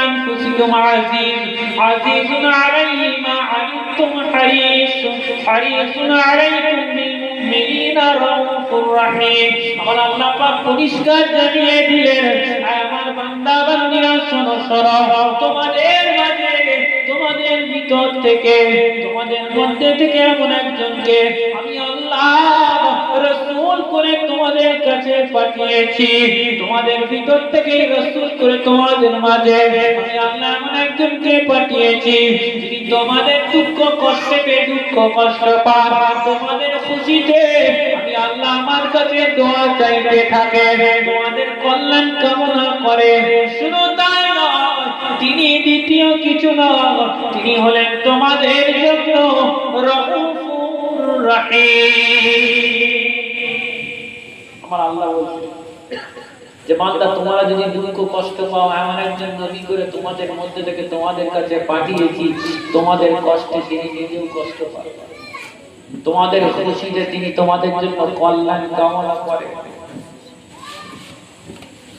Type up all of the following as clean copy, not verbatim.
أنفسكم عزيز عليه ما عنتم حريص عليكم بالمؤمنين رؤوف رحيم আমার আল্লাহ পাক পরিষ্কার জানিয়ে দিলেন আমার বান্দা বান্দীরা শোনো তোমাদের মাঝে তোমাদের ভিতর থেকে তোমাদের মধ্যে থেকে এমন একজনকে আমি আল্লাহ রাসূল করে তোমাদের কাছে পাঠিয়েছি তোমাদের ভিতর থেকে রাসূল করে তোমাদের মাঝে আমি আল্লাহ এমন একজনকে পাঠিয়েছি যিনি তোমাদের দুঃখ কষ্টে দুঃখ কষ্ট পান তোমাদের খুশিতে আমি আল্লাহ আমার কাছে দোয়া চাইতে থাকে তোমাদের কল্যাণ কামনা করে শুনো তাই নয় তিনি দ্বিতীয় কিছু নয় তিনি হলেন তোমাদের জন্য রউফুর রহিম আমার আল্লাহ বলছেন যে বান্দা তোমরা যদি দুঃখ কষ্ট পাও এমন একজন নবী করে তোমাদের মধ্যে থেকে তোমাদের কাছে পাঠিয়েছি তোমাদের কষ্টে তিনি নিজেও কষ্ট পান তোমাদের খুশিতে তিনি তোমাদের জন্য কল্যাণ কামনা করেন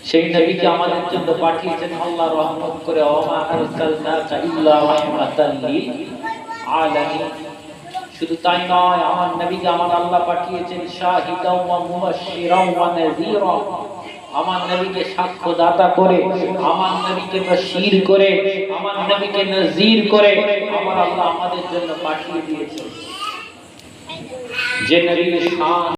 সেই নবীকে আমাদের জন্য পাঠিয়েছেন আল্লাহ রহমত করে ওমা আরসালনাকা ইল্লা রাহমাতাল লিল আলামিন শুধু তাই নয় আমার নবীকে আমার আল্লাহ পাঠিয়েছেন শাহিদাও ওয়া মুবাশশিরাও ওয়া নাযীরা আমার নবীকে সাক্ষ্যদাতা করে আমার নবীকে বাশীর করে আমার নবীকে নাযীর করে আমার আল্লাহ আমাদের জন্য পাঠিয়ে দিয়েছেন যে নবীর শান